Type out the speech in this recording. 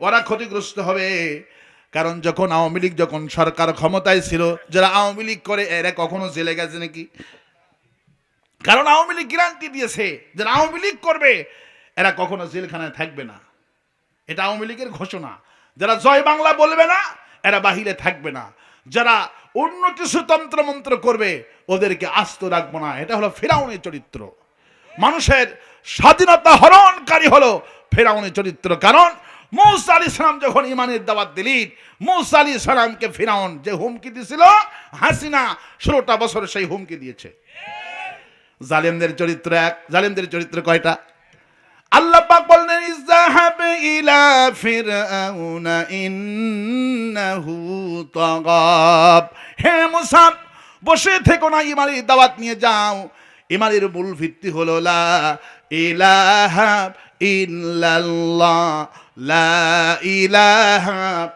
ওরা ক্ষতিগ্রস্ত হবে। কারণ যখন আওয়ামী লীগ যখন সরকার ক্ষমতায় ছিল, যারা আওয়ামী লীগ করে এরা কখনো জেলে গেছে নাকি? কারণ আওয়ামী লীগ গ্যারান্টি দিয়েছে যারা আওয়ামী লীগ করবে এরা কখনো জেলখানায় থাকবে না। এটা আওয়ামী লীগের ঘোষণা। যারা জয় বাংলা বলবে না এরা বাহিরে থাকবে না। যারা অন্য কিছু তন্ত্র মন্ত্র করবে ওদেরকে আস্ত রাখবো না। এটা হলো ফিরাউনের চরিত্র। মানুষের স্বাধীনতা হরণকারী হলো ফিরাউনের চরিত্র। কারণ মূসা আলাইহিস সালাম যখন ইমানের দাওয়াত দিলেন, মূসা আলাইহিস সালামকে ফিরাউন যে হুমকি দিয়েছিল, হাসিনা 16টা বছর সেই হুমকি দিয়েছে। জালেমদের চরিত্র এক। জালেমদের চরিত্র কয়টা? আল্লাহ পাক বললেন ইযহাব ইলা ফিরআউনা ইন্নাহু তাগাব। হে মুসা, বসে থেকো না, ইমানের দাওয়াত নিয়ে যাও। ইমানের মূল ভিত্তি হলো লা ইলাহা ইল্লাল্লাহ, লা ইলাহা